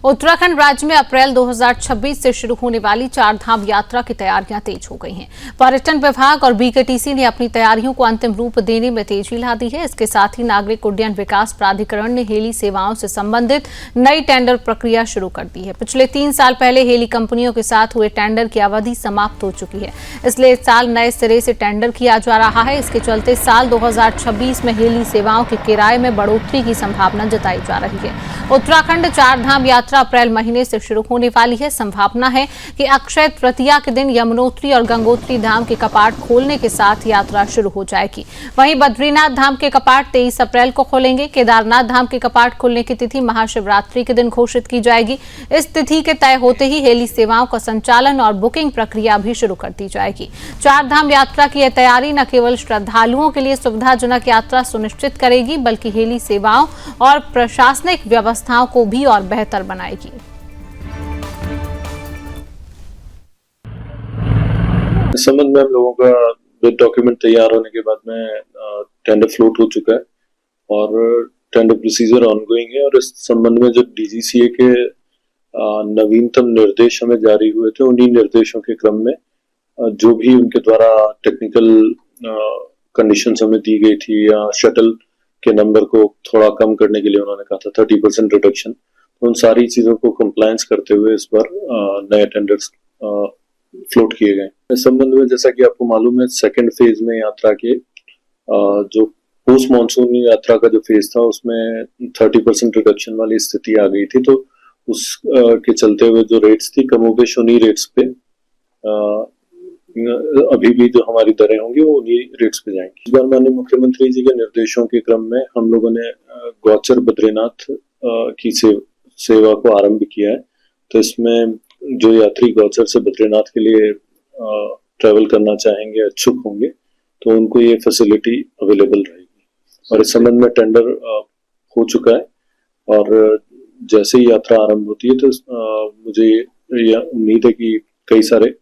उत्तराखंड राज्य में अप्रैल 2026 से शुरू होने वाली चार धाम यात्रा की तैयारियां तेज हो गई हैं। पर्यटन विभाग और बीकेटीसी ने अपनी तैयारियों को अंतिम रूप देने में तेजी ला दी है। इसके साथ ही नागरिक उड्डयन विकास प्राधिकरण ने हेली सेवाओं से संबंधित नई टेंडर प्रक्रिया शुरू कर दी है। पिछले 3 साल पहले हेली कंपनियों के साथ हुए टेंडर की अवधि समाप्त हो चुकी है, इसलिए इस साल नए सिरे से टेंडर किया जा रहा है। इसके चलते साल 2026 में हेली सेवाओं के किराए में बढ़ोतरी की संभावना जताई जा रही है। उत्तराखंड चार धाम यात्रा अप्रैल महीने से शुरू होने वाली है। संभावना है कि अक्षय तृतीया के दिन यमुनोत्री और गंगोत्री धाम के कपाट खोलने के साथ यात्रा शुरू हो जाएगी। वहीं बद्रीनाथ धाम के कपाट 23 अप्रैल को खोलेंगे। केदारनाथ धाम के कपाट खोलने की तिथि महाशिवरात्रि के दिन घोषित की जाएगी। इस तिथि के तय होते ही हेली सेवाओं का संचालन और बुकिंग प्रक्रिया भी शुरू कर दी जाएगी। चार धाम यात्रा की यह तैयारी न केवल श्रद्धालुओं के लिए सुविधाजनक यात्रा सुनिश्चित करेगी, बल्कि हेली सेवाओं और प्रशासनिक व्यवस्थाओं को भी और बेहतर बनाएगी। इस संबंध में हम लोगों का डॉक्यूमेंट तैयार होने के बाद में टेंडर फ्लोट हो चुका है और टेंडर प्रोसीजर ऑनगोइंग है। और इस संबंध में जो डीजीसीए के नवीनतम निर्देश हमें जारी हुए थे, उन्हीं निर्देशों के क्रम में जो भी उनके द्वारा टेक्निकल कंडीशंस हमें दी गई थी या शटल के नंबर को थोड़ा कम करने के लिए उन्होंने कहा था 30% रिडक्शन, उन सारी चीजों को कंप्लायंस करते हुए इस बार नए टेंडर्स फ्लोट किए गए। इस संबंध में जैसा कि आपको मालूम है, सेकंड फेज में यात्रा के जो पोस्ट मानसून यात्रा का जो फेज था उसमें 30% रिडक्शन वाली स्थिति आ गई थी, तो उस के चलते हुए जो रेट्स थी कमोबेश उन्हीं रेट्स पे अभी भी जो हमारी दरें होंगी वो उन्हीं रेट्स पे जाएंगी। इस बार माननीय मुख्यमंत्री जी के निर्देशों के क्रम में हम लोगों ने गौचर बद्रीनाथ की सेवा को आरंभ किया है। तो इसमें जो यात्री गौचर से बद्रीनाथ के लिए ट्रेवल करना चाहेंगे, इच्छुक होंगे, तो उनको ये फैसिलिटी अवेलेबल रहेगी। और इस संबंध में टेंडर हो चुका है और जैसे ही यात्रा आरंभ होती है तो मुझे यह उम्मीद है कि कई सारे